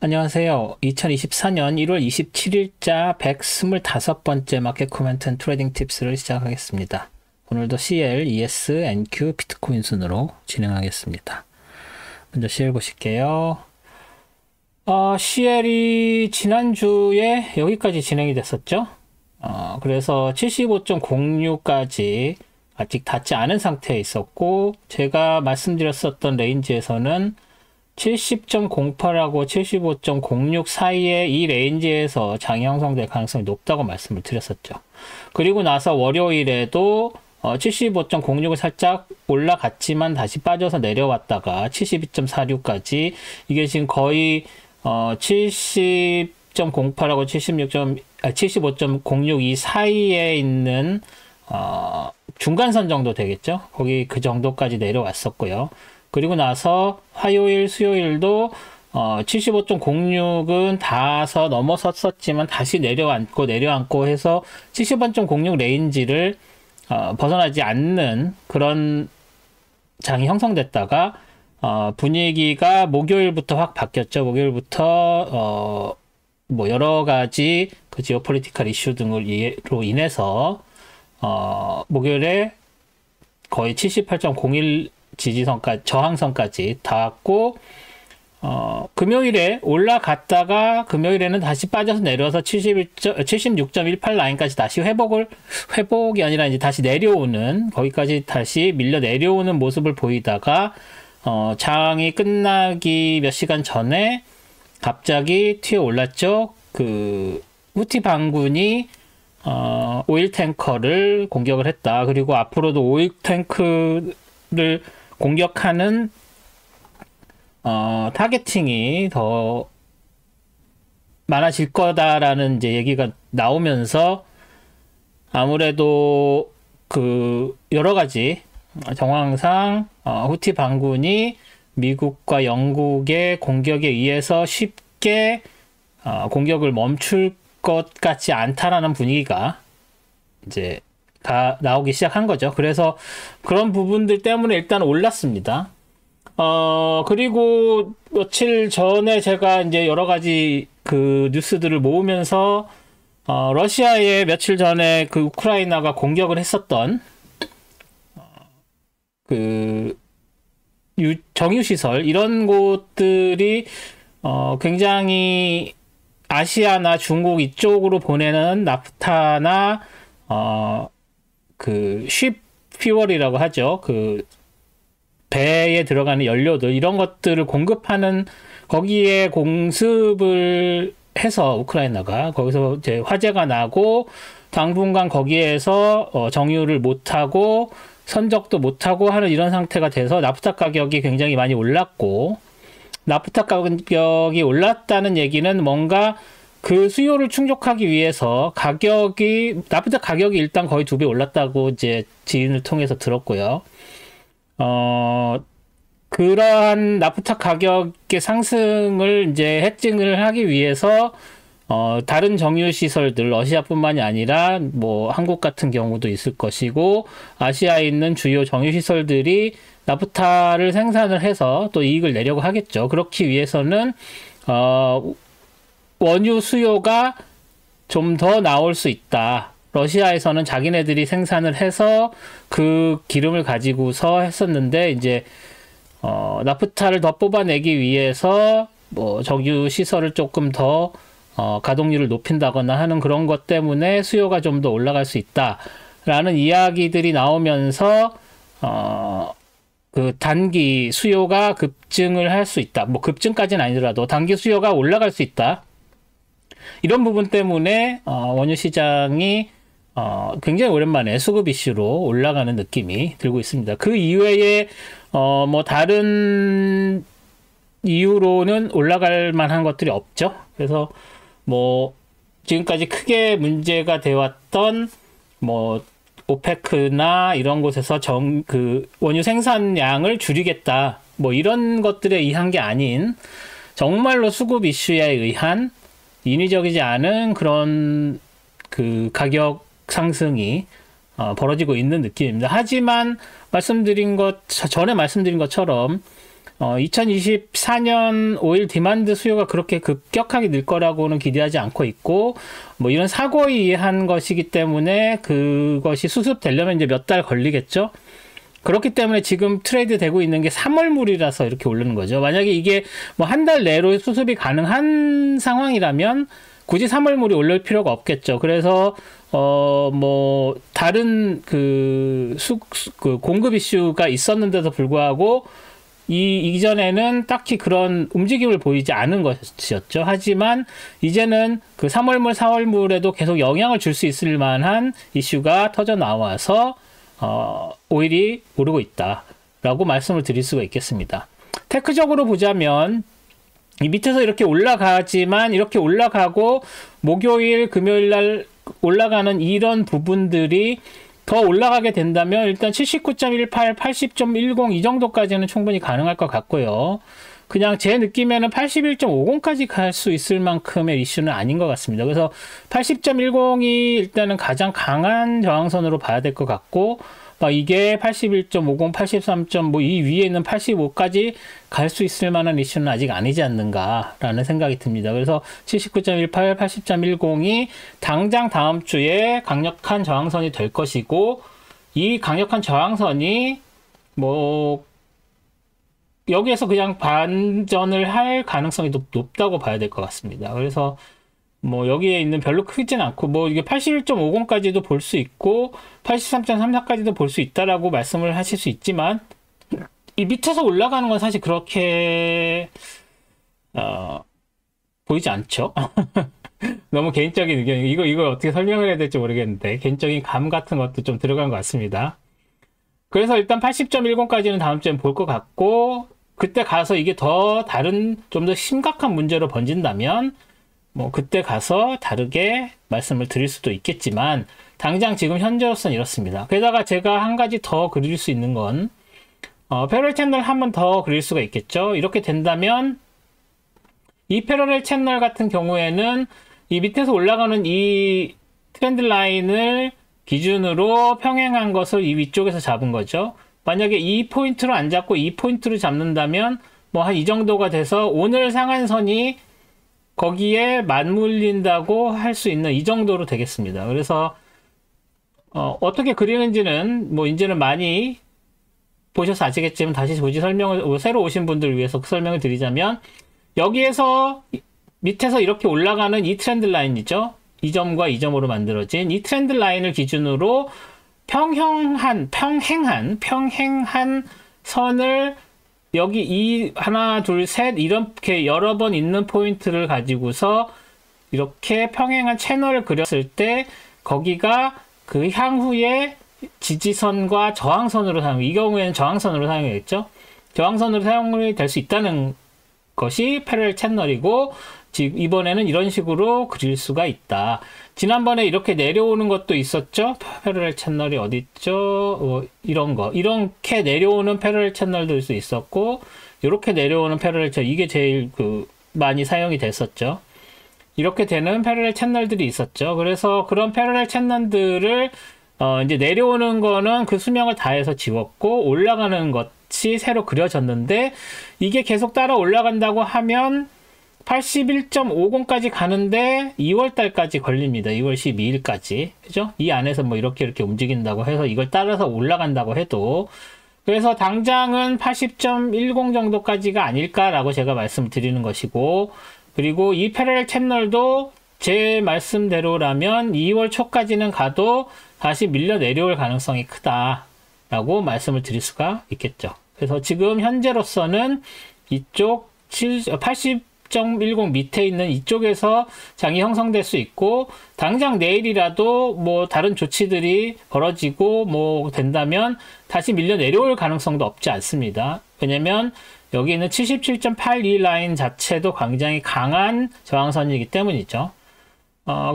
안녕하세요. 2024년 1월 27일자 125번째 마켓 코멘트 앤 트레이딩 팁스를 시작하겠습니다. 오늘도 CL, ES, NQ, 비트코인 순으로 진행하겠습니다. 먼저 CL 보실게요. CL이 지난주에 여기까지 진행이 됐었죠. 그래서 75.06까지 아직 닿지 않은 상태에 있었고, 제가 말씀드렸었던 레인지에서는 70.08하고 75.06 사이에 이 레인지에서 장이 형성될 가능성이 높다고 말씀을 드렸었죠. 그리고 나서 월요일에도 75.06을 살짝 올라갔지만 다시 빠져서 내려왔다가 72.46까지 이게 지금 거의 70.08하고 75.06 이 사이에 있는 중간선 정도 되겠죠. 거기 그 정도까지 내려왔었고요. 그리고 나서 화요일, 수요일도 75.06은 닿아서 넘어섰었지만 다시 내려앉고 해서 75.06 레인지를 벗어나지 않는 그런 장이 형성됐다가 분위기가 목요일부터 확 바뀌었죠. 목요일부터 뭐 여러 가지 그 지오폴리티컬 이슈 등으로 인해서 목요일에 거의 78.01 지지선까지, 저항선까지 닿았고, 금요일에 올라갔다가, 금요일에는 다시 빠져서 내려와서 76.18 라인까지 다시 회복이 아니라 이제 다시 내려오는, 거기까지 다시 밀려 내려오는 모습을 보이다가, 장이 끝나기 몇 시간 전에 갑자기 튀어 올랐죠. 후티 반군이 오일 탱커를 공격을 했다. 그리고 앞으로도 오일 탱크를 공격하는 타겟팅이 더 많아질 거다라는 이제 얘기가 나오면서 아무래도 여러 가지 정황상 후티 반군이 미국과 영국의 공격에 의해서 쉽게 공격을 멈출 것 같지 않다라는 분위기가 이제 나오기 시작한 거죠. 그래서 그런 부분들 때문에 일단 올랐습니다. 그리고 며칠 전에 제가 이제 여러 가지 뉴스들을 모으면서 러시아에 며칠 전에 우크라이나가 공격을 했었던 정유시설 이런 곳들이 굉장히 아시아나 중국 이쪽으로 보내는 나프타나 쉽퓨얼이라고 하죠. 배에 들어가는 연료들, 이런 것들을 공급하는, 거기에 공습을 해서 우크라이나가, 거기서 이제 화재가 나고, 당분간 거기에서 정유를 못하고, 선적도 못하고 하는 이런 상태가 돼서 나프타 가격이 굉장히 많이 올랐고, 나프타 가격이 올랐다는 얘기는 뭔가 그 수요를 충족하기 위해서 나프타 가격이 일단 거의 2배 올랐다고 이제 지인을 통해서 들었고요. 그러한 나프타 가격의 상승을 이제 해증을 하기 위해서 다른 정유 시설들, 러시아뿐만이 아니라 뭐 한국 같은 경우도 있을 것이고, 아시아에 있는 주요 정유 시설들이 나프타를 생산을 해서 또 이익을 내려고 하겠죠. 그렇기 위해서는 원유 수요가 좀 더 나올 수 있다. 러시아에서는 자기네들이 생산을 해서 그 기름을 가지고서 했었는데, 이제 나프타를 더 뽑아내기 위해서 뭐 정유 시설을 조금 더 가동률을 높인다거나 하는 그런 것 때문에 수요가 좀 더 올라갈 수 있다라는 이야기들이 나오면서 단기 수요가 급증을 할 수 있다. 뭐 급증까지는 아니더라도 단기 수요가 올라갈 수 있다. 이런 부분 때문에 원유 시장이 굉장히 오랜만에 수급 이슈로 올라가는 느낌이 들고 있습니다. 그 이외에 뭐 다른 이유로는 올라갈 만한 것들이 없죠. 그래서 뭐 지금까지 크게 문제가 되었던 뭐 오페크나 이런 곳에서 원유 생산량을 줄이겠다, 뭐 이런 것들에 의한 게 아닌 정말로 수급 이슈에 의한 인위적이지 않은 그런 가격 상승이 벌어지고 있는 느낌입니다. 하지만 전에 말씀드린 것처럼 2024년 오일 디만드 수요가 그렇게 급격하게 늘 거라고는 기대하지 않고 있고, 뭐 이런 사고에 의한 것이기 때문에 그것이 수습되려면 이제 몇 달 걸리겠죠. 그렇기 때문에 지금 트레이드 되고 있는 게 3월물이라서 이렇게 오르는 거죠. 만약에 이게 뭐 한 달 내로 수습이 가능한 상황이라면 굳이 3월물이 올릴 필요가 없겠죠. 그래서 뭐 다른 그 공급 이슈가 있었는데도 불구하고 이전에는 딱히 그런 움직임을 보이지 않은 것이었죠. 하지만 이제는 그 3월물, 4월물에도 계속 영향을 줄 수 있을 만한 이슈가 터져 나와서 오일이 오르고 있다라고 말씀을 드릴 수가 있겠습니다. 테크적으로 보자면 이 밑에서 이렇게 올라가지만 이렇게 올라가고 목요일, 금요일 날 올라가는 이런 부분들이 더 올라가게 된다면 일단 79.18, 80.10 이 정도까지는 충분히 가능할 것 같고요. 그냥 제 느낌에는 81.50까지 갈 수 있을 만큼의 이슈는 아닌 것 같습니다. 그래서 80.10이 일단은 가장 강한 저항선으로 봐야 될 것 같고, 이게 81.50, 83. 뭐 이 위에 있는 85까지 갈 수 있을 만한 이슈는 아직 아니지 않는가라는 생각이 듭니다. 그래서 79.18, 80.10이 당장 다음 주에 강력한 저항선이 될 것이고, 이 강력한 저항선이 뭐 여기에서 그냥 반전을 할 가능성이 높다고 봐야 될 것 같습니다. 그래서 뭐 여기에 있는 별로 크진 않고, 뭐 이게 81.50까지도 볼 수 있고 83.34까지도 볼 수 있다라고 말씀을 하실 수 있지만, 이 밑에서 올라가는 건 사실 그렇게 보이지 않죠. 너무 개인적인 의견이고, 이걸 어떻게 설명을 해야 될지 모르겠는데 개인적인 감 같은 것도 좀 들어간 것 같습니다. 그래서 일단 80.10까지는 다음 주엔 볼 것 같고, 그때 가서 이게 더 다른 좀 더 심각한 문제로 번진다면 뭐 그때 가서 다르게 말씀을 드릴 수도 있겠지만, 당장 지금 현재로서는 이렇습니다. 게다가 제가 한 가지 더 그릴 수 있는 건 패러렐 채널 한 번 더 그릴 수가 있겠죠. 이렇게 된다면 이 패러렐 채널 같은 경우에는 이 밑에서 올라가는 이 트렌드 라인을 기준으로 평행한 것을 이 위쪽에서 잡은 거죠. 만약에 이 포인트로 안 잡고 이 포인트로 잡는다면 뭐 한 이 정도가 돼서 오늘 상한선이 거기에 맞물린다고 할 수 있는 이 정도로 되겠습니다. 그래서 어떻게 그리는지는 뭐 이제는 많이 보셔서 아시겠지만 다시 설명을, 새로 오신 분들을 위해서 설명을 드리자면, 여기에서 밑에서 이렇게 올라가는 이 트렌드 라인이죠. 이 점과 이 점으로 만들어진 이 트렌드 라인을 기준으로 평행한 선을 여기 이 하나, 둘, 셋 이렇게 여러 번 있는 포인트를 가지고서 이렇게 평행한 채널을 그렸을 때 거기가 그 향후에 지지선과 저항선으로 이 경우에는 저항선으로 사용했죠. 저항선으로 사용이 될 수 있다는 것이 패러렐 채널이고, 이번에는 이런 식으로 그릴 수가 있다. 지난번에 이렇게 내려오는 것도 있었죠. 패러렐 채널이 어디 있죠? 이렇게 내려오는 패러렐 채널도 있었고, 이렇게 내려오는 패러렐 채널, 이게 제일 많이 사용이 됐었죠. 이렇게 되는 패러렐 채널들이 있었죠. 그래서 그런 패러렐 채널들을 이제 내려오는 거는 그 수명을 다해서 지웠고, 올라가는 것이 새로 그려졌는데, 이게 계속 따라 올라간다고 하면 81.50까지 가는데 2월달까지 걸립니다. 2월 12일까지. 그죠? 이 안에서 뭐 이렇게 움직인다고 해서 이걸 따라서 올라간다고 해도, 그래서 당장은 80.10 정도까지가 아닐까라고 제가 말씀드리는 것이고, 그리고 이 패러렐 채널도 제 말씀대로라면 2월 초까지는 가도 다시 밀려 내려올 가능성이 크다라고 말씀을 드릴 수가 있겠죠. 그래서 지금 현재로서는 이쪽 80.10 밑에 있는 이쪽에서 장이 형성될 수 있고, 당장 내일이라도 뭐 다른 조치들이 벌어지고 뭐 된다면 다시 밀려 내려올 가능성도 없지 않습니다. 왜냐면 여기 있는 77.82 라인 자체도 굉장히 강한 저항선이기 때문이죠.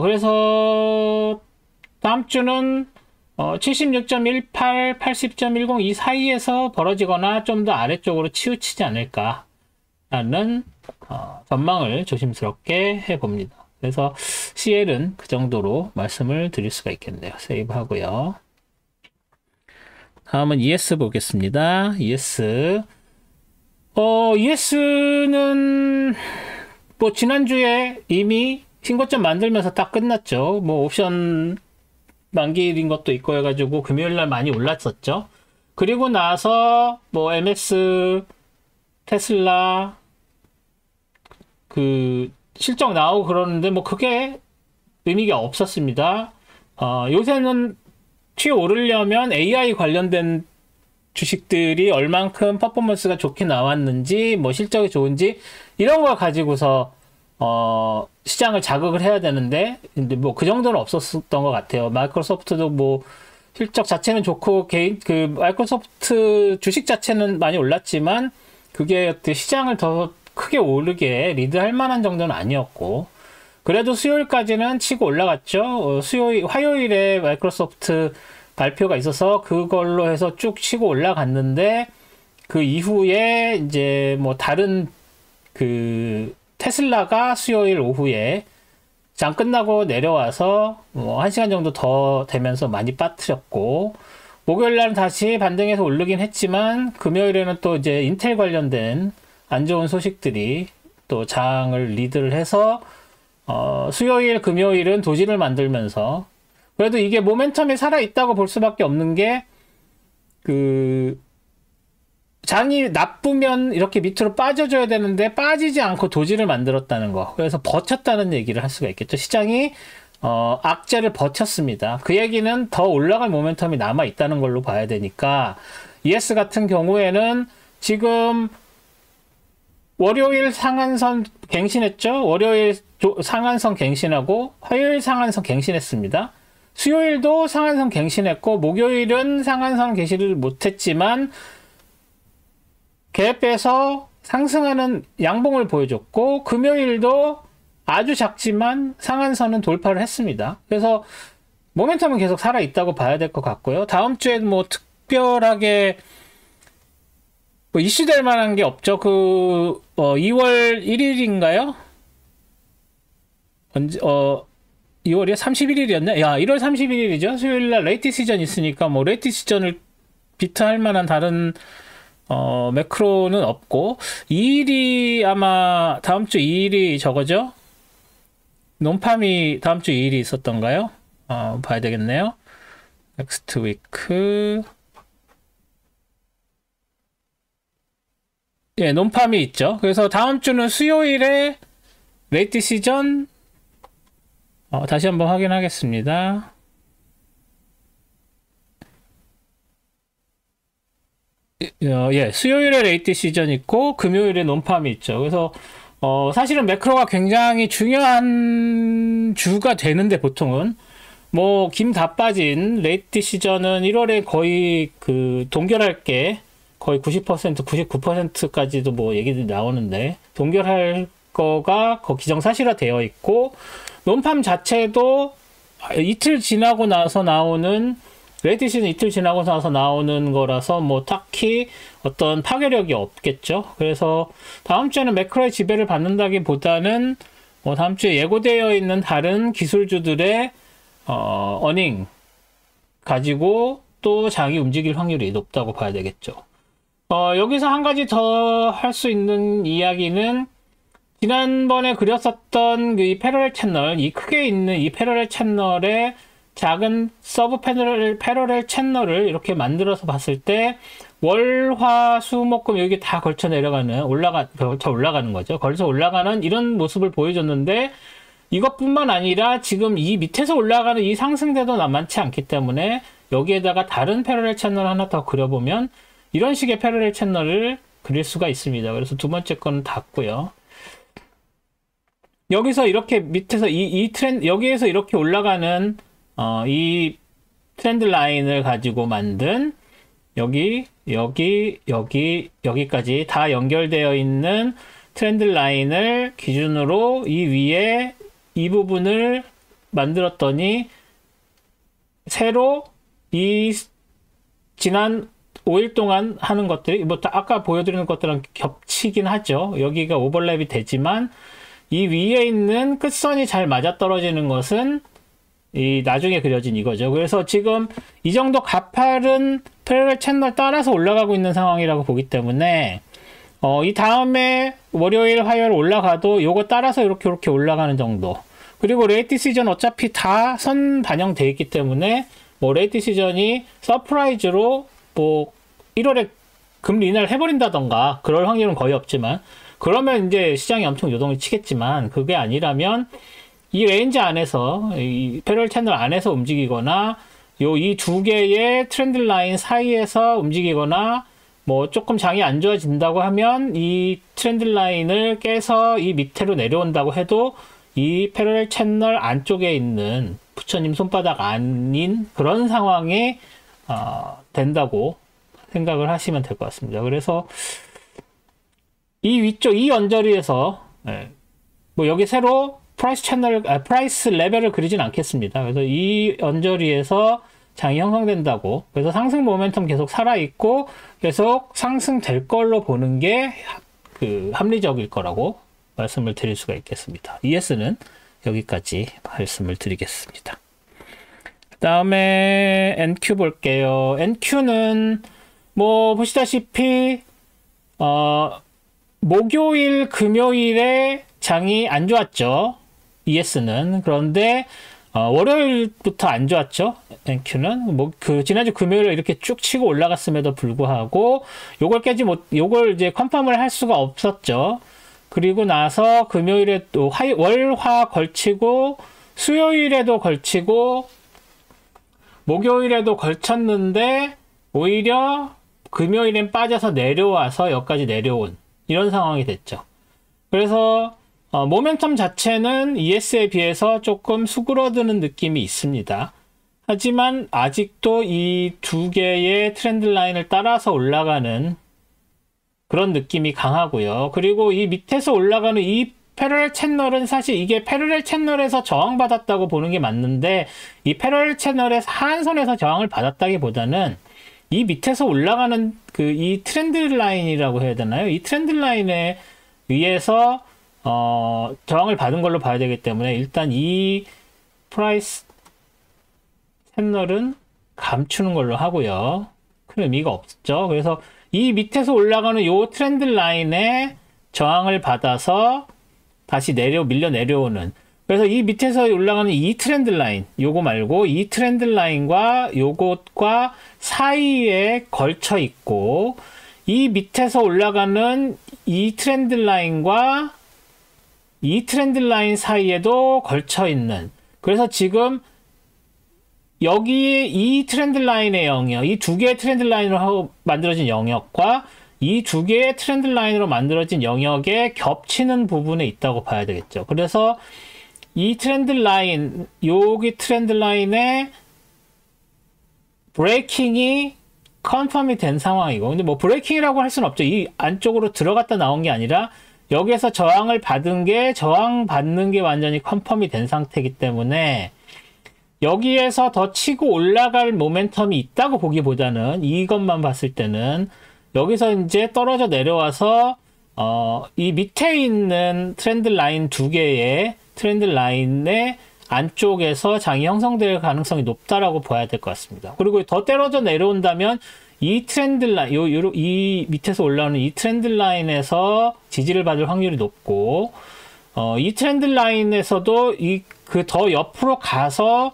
그래서 다음 주는 76.18, 80.10 이 사이에서 벌어지거나 좀 더 아래쪽으로 치우치지 않을까라는 전망을 조심스럽게 해봅니다. 그래서 CL은 그 정도로 말씀을 드릴 수가 있겠네요. 세이브 하고요. 다음은 ES 보겠습니다. ES ES는 뭐 지난주에 이미 신고점 만들면서 딱 끝났죠. 뭐 옵션 만기일인 것도 있고 해가지고 금요일날 많이 올랐었죠. 그리고 나서 뭐 MS, 테슬라 그 실적 나오고 그러는데 뭐 그게 의미가 없었습니다. 요새는 튀어오르려면 AI 관련된 주식들이 얼만큼 퍼포먼스가 좋게 나왔는지, 뭐 실적이 좋은지, 이런 걸 가지고서, 시장을 자극을 해야 되는데, 근데 뭐 그 정도는 없었던 것 같아요. 마이크로소프트도 뭐 실적 자체는 좋고, 마이크로소프트 주식 자체는 많이 올랐지만, 그게 시장을 더 크게 오르게 리드할 만한 정도는 아니었고, 그래도 수요일까지는 치고 올라갔죠. 화요일에 마이크로소프트 발표가 있어서 그걸로 해서 쭉 치고 올라갔는데, 그 이후에 이제 뭐 다른 테슬라가 수요일 오후에 장 끝나고 내려와서 뭐 1시간 정도 더 되면서 많이 빠뜨렸고, 목요일날은 다시 반등해서 오르긴 했지만, 금요일에는 또 이제 인텔 관련된 안 좋은 소식들이 또 장을 리드를 해서, 수요일, 금요일은 도지를 만들면서, 그래도 이게 모멘텀이 살아있다고 볼 수밖에 없는 게, 장이 나쁘면 이렇게 밑으로 빠져줘야 되는데, 빠지지 않고 도지를 만들었다는 거. 그래서 버텼다는 얘기를 할 수가 있겠죠. 시장이, 악재를 버텼습니다. 그 얘기는 더 올라갈 모멘텀이 남아있다는 걸로 봐야 되니까, ES 같은 경우에는 지금, 월요일 상한선 갱신했죠? 월요일 상한선 갱신하고, 화요일 상한선 갱신했습니다. 수요일도 상한선 갱신했고, 목요일은 상한선 갱신을 못했지만, 갭 빼서 상승하는 양봉을 보여줬고, 금요일도 아주 작지만 상한선은 돌파를 했습니다. 그래서 모멘텀은 계속 살아있다고 봐야 될 것 같고요. 다음 주에 뭐 특별하게 뭐 이슈될 만한 게 없죠. 2월 1일인가요? 언제, 2월이야? 31일이었나? 야, 1월 31일이죠. 수요일날 레이트 시전 있으니까 뭐 레이트 시전을 비트할 만한 다른 매크로는 없고, 2일이 아마 다음 주 2일이 저거죠? 논팜이 다음 주 2일이 있었던가요? 봐야 되겠네요. 넥스트 위크. 예, 논팜이 있죠. 그래서 다음 주는 수요일에 레이트 시전, 다시 한번 확인하겠습니다. 예, 수요일에 레이트 시전 있고, 금요일에 논팜이 있죠. 그래서, 사실은 매크로가 굉장히 중요한 주가 되는데, 보통은. 뭐, 김 다 빠진 레이트 시전은 1월에 거의 동결할 게 거의 90%, 99%까지도 뭐 얘기들이 나오는데, 동결할 거가 기정사실화 되어 있고, 논팜 자체도 이틀 지나고 나서 나오는, 레이트 시즌 이틀 지나고 나서 나오는 거라서 뭐 딱히 어떤 파괴력이 없겠죠. 그래서 다음 주에는 매크로의 지배를 받는다기보다는 뭐 다음 주에 예고되어 있는 다른 기술주들의 어닝 가지고 또 장이 움직일 확률이 높다고 봐야 되겠죠. 여기서 한 가지 더 할 수 있는 이야기는 지난번에 그렸었던 이 패러렐 채널, 이 크게 있는 이 패러렐 채널의 작은 서브 패러렐 채널을 이렇게 만들어서 봤을 때 월, 화, 수, 목, 금 여기 다 걸쳐 내려가는 걸쳐 올라가는 거죠. 걸쳐 올라가는 이런 모습을 보여줬는데, 이것뿐만 아니라 지금 이 밑에서 올라가는 이 상승대도 만만치 않기 때문에 여기에다가 다른 패러렐 채널 하나 더 그려보면 이런 식의 패러렐 채널을 그릴 수가 있습니다. 그래서 두 번째 거는 닫고요. 여기서 이렇게 밑에서 여기에서 이렇게 올라가는 이 트렌드 라인을 가지고 만든 여기까지 다 연결되어 있는 트렌드 라인을 기준으로 이 위에 이 부분을 만들었더니 새로 이 지난 5일 동안 하는 것들이 뭐 아까 보여드리는 것들은 겹치긴 하죠. 여기가 오버랩이 되지만 이 위에 있는 끝선이 잘 맞아떨어지는 것은 이 나중에 그려진 이거죠. 그래서 지금 이 정도 가파른 패러렐 채널 따라서 올라가고 있는 상황이라고 보기 때문에 이 다음에 월요일, 화요일 올라가도 요거 따라서 이렇게 올라가는 정도. 그리고 레이트 시즌 어차피 다 선 반영돼 있기 때문에 뭐 레이트 시즌이 서프라이즈로 뭐 1월에 금리 인하를 해버린다던가 그럴 확률은 거의 없지만, 그러면 이제 시장이 엄청 요동을 치겠지만, 그게 아니라면 이 레인지 안에서, 이 패럴 채널 안에서 움직이거나 이 두 개의 트렌드 라인 사이에서 움직이거나 뭐 조금 장이 안 좋아진다고 하면 이 트렌드 라인을 깨서 이 밑으로 내려온다고 해도 이 패럴 채널 안쪽에 있는 부처님 손바닥 아닌 그런 상황이 된다고 생각을 하시면 될 것 같습니다. 그래서 이 위쪽 이 언저리에서 뭐 여기 새로 프라이스 레벨을 그리진 않겠습니다. 그래서 이 언저리에서 장이 형성된다고, 그래서 상승 모멘텀 계속 살아있고 계속 상승될 걸로 보는 게 합리적일 거라고 말씀을 드릴 수가 있겠습니다. ES는 여기까지 말씀을 드리겠습니다. 그 다음에 NQ 볼게요. NQ는 뭐 보시다시피 목요일, 금요일에 장이 안 좋았죠. ES는. 그런데 월요일부터 안 좋았죠. NQ는 뭐 지난주 금요일에 이렇게 쭉 치고 올라갔음에도 불구하고 요걸 이제 컨펌을 할 수가 없었죠. 그리고 나서 금요일에 또 월화 걸치고 수요일에도 걸치고 목요일에도 걸쳤는데 오히려 금요일엔 빠져서 내려와서 여기까지 내려온 이런 상황이 됐죠. 그래서 모멘텀 자체는 ES에 비해서 조금 수그러드는 느낌이 있습니다. 하지만 아직도 이 두 개의 트렌드 라인을 따라서 올라가는 그런 느낌이 강하고요. 그리고 이 밑에서 올라가는 이 패러렐 채널은 사실 이게 패러렐 채널에서 저항받았다고 보는 게 맞는데, 이 패러렐 채널의 하한선에서 저항을 받았다기보다는 이 밑에서 올라가는 이 트렌드 라인이라고 해야 되나요? 이 트렌드 라인에 의해서 저항을 받은 걸로 봐야 되기 때문에 일단 이 프라이스 채널은 감추는 걸로 하고요. 큰 의미가 없죠. 그래서 이 밑에서 올라가는 요 트렌드 라인에 저항을 받아서 다시 밀려 내려오는, 그래서 이 밑에서 올라가는 이 트렌드 라인, 요거 말고 이 트렌드 라인과 요것과 사이에 걸쳐 있고, 이 밑에서 올라가는 이 트렌드 라인과 이 트렌드 라인 사이에도 걸쳐 있는, 그래서 지금 여기에 이 트렌드 라인의 영역, 이 두 개의 트렌드 라인으로 만들어진 영역과 이 두 개의 트렌드 라인으로 만들어진 영역에 겹치는 부분에 있다고 봐야 되겠죠. 그래서 이 트렌드 라인, 여기 트렌드 라인에 브레이킹이 컨펌이 된 상황이고, 근데 뭐 브레이킹이라고 할 수는 없죠. 이 안쪽으로 들어갔다 나온 게 아니라 여기에서 저항을 받은 게, 저항받는 게 완전히 컨펌이 된 상태이기 때문에 여기에서 더 치고 올라갈 모멘텀이 있다고 보기보다는, 이것만 봤을 때는 여기서 이제 떨어져 내려와서 이 밑에 있는 트렌드 라인 두 개의 트렌드 라인의 안쪽에서 장이 형성될 가능성이 높다라고 봐야 될 것 같습니다. 그리고 더 떨어져 내려온다면 이 트렌드 라인, 이 밑에서 올라오는 이 트렌드 라인에서 지지를 받을 확률이 높고, 이 트렌드 라인에서도 더 옆으로 가서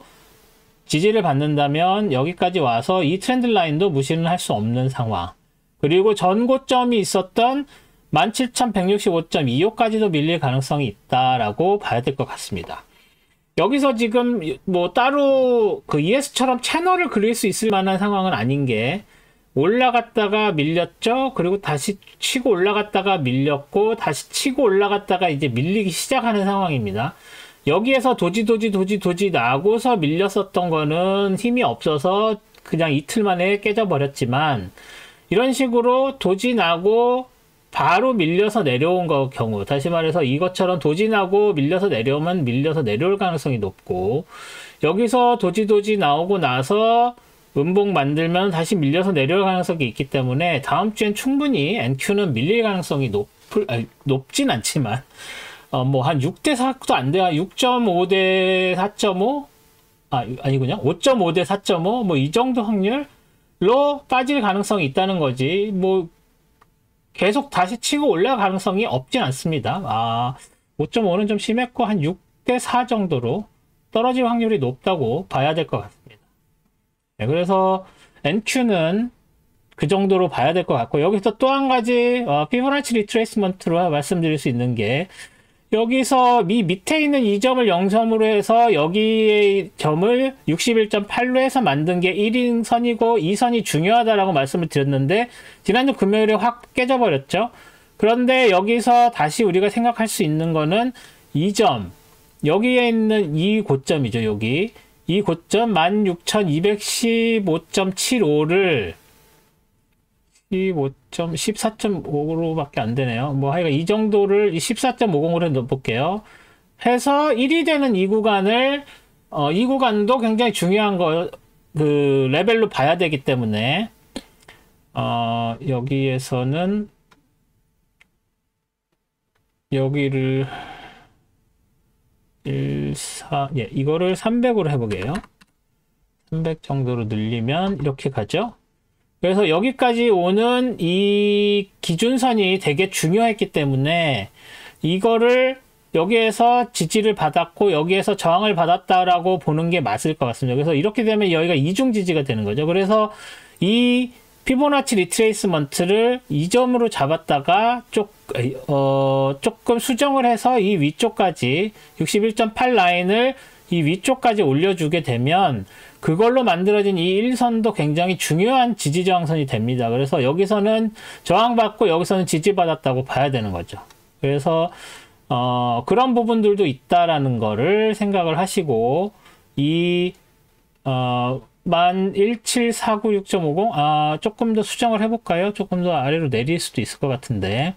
지지를 받는다면 여기까지 와서 이 트렌드 라인도 무시는 할 수 없는 상황. 그리고 전고점이 있었던 17,165.25까지도 밀릴 가능성이 있다라고 봐야 될 것 같습니다. 여기서 지금 뭐 따로 ES처럼 채널을 그릴 수 있을 만한 상황은 아닌 게, 올라갔다가 밀렸죠. 그리고 다시 치고 올라갔다가 밀렸고, 다시 치고 올라갔다가 이제 밀리기 시작하는 상황입니다. 여기에서 도지 나고서 밀렸었던 거는 힘이 없어서 그냥 이틀 만에 깨져버렸지만, 이런 식으로 도지 나고 바로 밀려서 내려온 경우, 다시 말해서 이것처럼 도지 나고 밀려서 내려오면 밀려서 내려올 가능성이 높고, 여기서 도지 나오고 나서 음봉 만들면 다시 밀려서 내려올 가능성이 있기 때문에 다음 주엔 충분히 NQ는 밀릴 가능성이 높진 않지만, 뭐 한 6대 4도 안 돼요. 6.5대 4.5? 아니군요. 5.5대 4.5? 뭐 이 정도 확률로 빠질 가능성이 있다는 거지. 뭐 계속 다시 치고 올라갈 가능성이 없진 않습니다. 5.5는 좀 심했고 한 6대 4 정도로 떨어질 확률이 높다고 봐야 될 것 같습니다. 네, 그래서 NQ는 그 정도로 봐야 될 것 같고, 여기서 또 한 가지 피보나치 리트레이스먼트로 말씀드릴 수 있는 게, 여기서 밑에 있는 이 점을 0점으로 해서 여기의 점을 61.8로 해서 만든 게 1인선이고 2선이 중요하다라고 말씀을 드렸는데, 지난주 금요일에 확 깨져버렸죠. 그런데 여기서 다시 우리가 생각할 수 있는 거는 이 점, 여기에 있는 이 고점이죠. 여기 이 고점 16,215.75를 14.5로밖에 안 되네요. 뭐 하여간 이 정도를 14.50으로 넣어볼게요. 해서 1이 되는 이 구간을 이 구간도 굉장히 중요한 그 레벨로 봐야 되기 때문에 여기에서는 여기를 이거를 300으로 해보게요. 300 정도로 늘리면 이렇게 가죠. 그래서 여기까지 오는 이 기준선이 되게 중요했기 때문에 이거를 여기에서 지지를 받았고 여기에서 저항을 받았다라고 보는 게 맞을 것 같습니다. 그래서 이렇게 되면 여기가 이중 지지가 되는 거죠. 그래서 이 피보나치 리트레이스먼트를 이 점으로 잡았다가 조금 수정을 해서 이 위쪽까지 61.8 라인을 이 위쪽까지 올려주게 되면 그걸로 만들어진 이 1선도 굉장히 중요한 지지 저항선이 됩니다. 그래서 여기서는 저항받고 여기서는 지지받았다고 봐야 되는 거죠. 그래서 그런 부분들도 있다라는 거를 생각을 하시고 이 17496.50 조금 더 수정을 해볼까요? 조금 더 아래로 내릴 수도 있을 것 같은데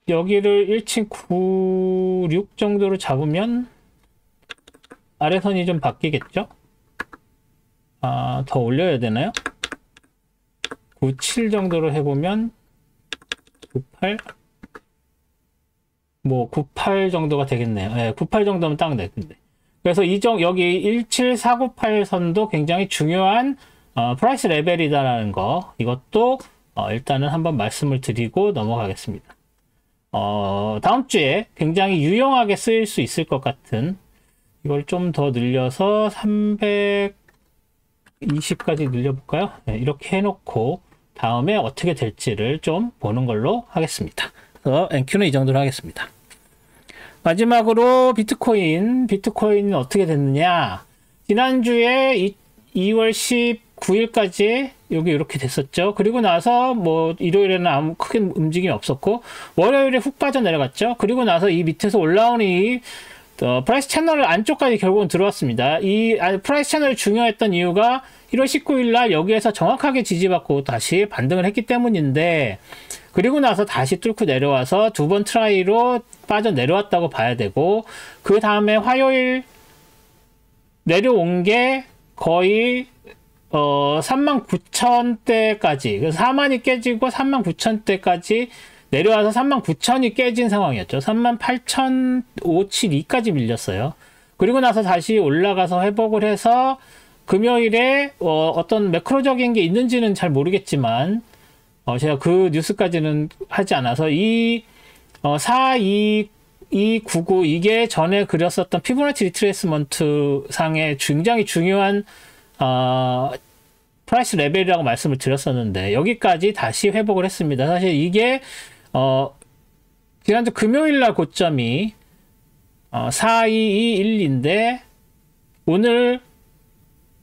여기를 1796 정도로 잡으면 아래선이 좀 바뀌겠죠? 더 올려야 되나요? 97 정도로 해보면 98 뭐 98 정도가 되겠네요. 네, 98 정도면 딱 되는데. 그래서 여기 17498 선도 굉장히 중요한 프라이스 레벨이다라는 거, 이것도 일단은 한번 말씀을 드리고 넘어가겠습니다. 다음 주에 굉장히 유용하게 쓰일 수 있을 것 같은, 이걸 좀 더 늘려서 320까지 늘려볼까요? 네, 이렇게 해놓고 다음에 어떻게 될지를 좀 보는 걸로 하겠습니다. 그래서 NQ는 이 정도로 하겠습니다. 마지막으로 비트코인은 어떻게 됐느냐? 지난주에 2월 19일까지 여기 이렇게 됐었죠. 그리고 나서 뭐 일요일에는 아무 크게 움직임이 없었고 월요일에 훅 빠져 내려갔죠. 그리고 나서 이 밑에서 올라오는 이 프라이스 채널 안쪽까지 결국은 들어왔습니다. 이 프라이스 채널이 중요했던 이유가 1월 19일 날 여기에서 정확하게 지지받고 다시 반등을 했기 때문인데, 그리고 나서 다시 뚫고 내려와서 두 번 트라이로 빠져 내려왔다고 봐야 되고, 그 다음에 화요일 내려온 게 거의 39,000대까지, 그래서 4만이 깨지고 39,000대까지 내려와서 39,000이 깨진 상황이었죠. 38,572까지 밀렸어요. 그리고 나서 다시 올라가서 회복을 해서 금요일에 어떤 매크로적인 게 있는지는 잘 모르겠지만 제가 그 뉴스까지는 하지 않아서 이 42299 이게 전에 그렸었던 피보나치 리트레이스먼트 상의 굉장히 중요한 프라이스 레벨이라고 말씀을 드렸었는데 여기까지 다시 회복을 했습니다. 사실 이게 지난주 금요일날 고점이 4221인데 오늘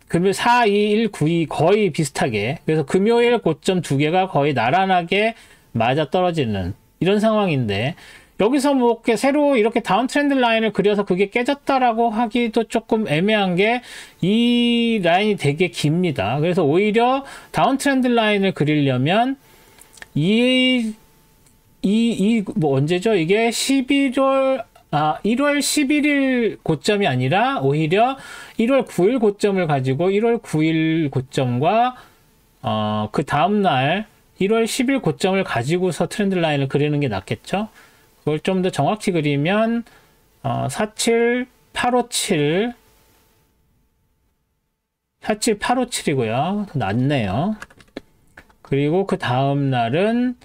금요일 42192 거의 비슷하게, 그래서 금요일 고점 두 개가 거의 나란하게 맞아 떨어지는 이런 상황인데, 여기서 뭐 이렇게 새로 이렇게 다운 트렌드 라인을 그려서 그게 깨졌다라고 하기도 조금 애매한 게 이 라인이 되게 깁니다. 그래서 오히려 다운 트렌드 라인을 그리려면 뭐 언제죠? 이게 1월 11일 고점이 아니라 오히려 1월 9일 고점을 가지고 1월 9일 고점과 그 다음날 1월 10일 고점을 가지고서 트렌드 라인을 그리는 게 낫겠죠. 그걸 좀 더 정확히 그리면 47857 47857이고요. 더 낮네요. 그리고 그 다음 날은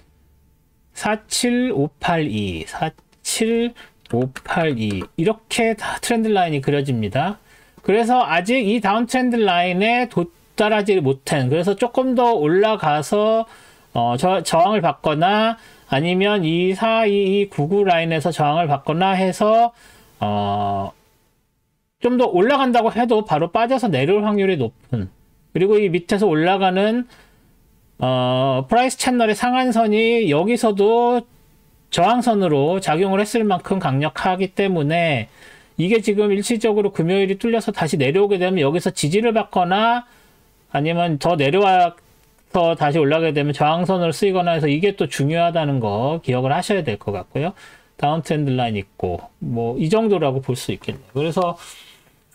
47582, 47582 이렇게 트렌드 라인이 그려집니다. 그래서 아직 이 다운 트렌드 라인에 도달하지 못한, 그래서 조금 더 올라가서 저항을 받거나 아니면 이 42299 라인에서 저항을 받거나 해서 좀 더 올라간다고 해도 바로 빠져서 내려올 확률이 높은, 그리고 이 밑에서 올라가는 프라이스 채널의 상한선이 여기서도 저항선으로 작용을 했을 만큼 강력하기 때문에 이게 지금 일시적으로 금요일이 뚫려서 다시 내려오게 되면 여기서 지지를 받거나 아니면 더 내려와서 다시 올라가게 되면 저항선을 쓰이거나 해서 이게 또 중요하다는 거 기억을 하셔야 될 것 같고요. 다운 트렌드 라인 있고 뭐 이 정도라고 볼 수 있겠네요. 그래서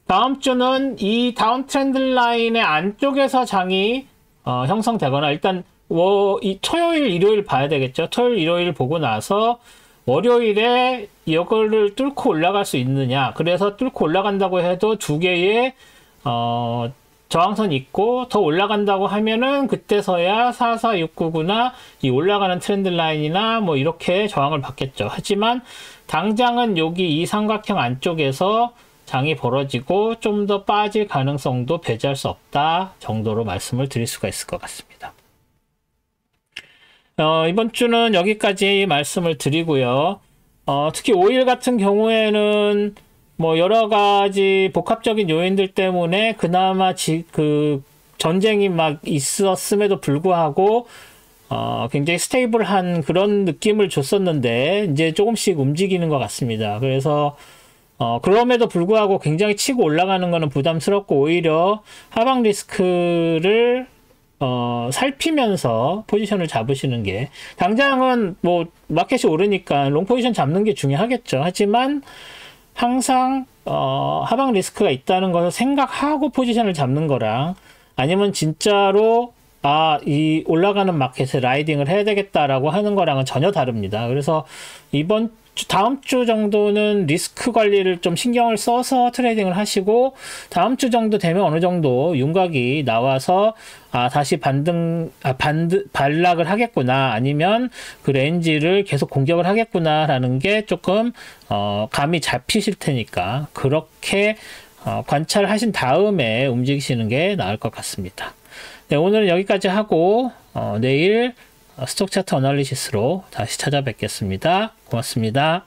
다음 주는 이 다운 트렌드 라인의 안쪽에서 장이 형성되거나, 일단 이 토요일 일요일 봐야 되겠죠. 토요일 일요일 보고 나서 월요일에 이거를 뚫고 올라갈 수 있느냐, 그래서 뚫고 올라간다고 해도 두 개의 저항선 있고 더 올라간다고 하면은 그때서야 44699나 이 올라가는 트렌드 라인이나 뭐 이렇게 저항을 받겠죠. 하지만 당장은 여기 이 삼각형 안쪽에서 장이 벌어지고 좀 더 빠질 가능성도 배제할 수 없다 정도로 말씀을 드릴 수가 있을 것 같습니다. 이번 주는 여기까지 말씀을 드리고요. 특히 5일 같은 경우에는 뭐 여러 가지 복합적인 요인들 때문에 그나마 그 전쟁이 막 있었음에도 불구하고 굉장히 스테이블한 그런 느낌을 줬었는데 이제 조금씩 움직이는 것 같습니다. 그래서 그럼에도 불구하고 굉장히 치고 올라가는 거는 부담스럽고 오히려 하방 리스크를 살피면서 포지션을 잡으시는 게, 당장은 뭐 마켓이 오르니까 롱 포지션 잡는 게 중요하겠죠. 하지만 항상 하방 리스크가 있다는 것을 생각하고 포지션을 잡는 거랑, 아니면 진짜로 이 올라가는 마켓에 라이딩을 해야 되겠다라고 하는 거랑은 전혀 다릅니다. 그래서 다음 주 정도는 리스크 관리를 좀 신경을 써서 트레이딩을 하시고, 다음 주 정도 되면 어느 정도 윤곽이 나와서 다시 반락을 하겠구나, 아니면 그 레인지를 계속 공격을 하겠구나 라는 게 조금 감이 잡히실 테니까 그렇게 관찰하신 다음에 움직이시는 게 나을 것 같습니다. 네, 오늘은 여기까지 하고 내일 스톡 차트 어널리시스로 다시 찾아뵙겠습니다. 고맙습니다.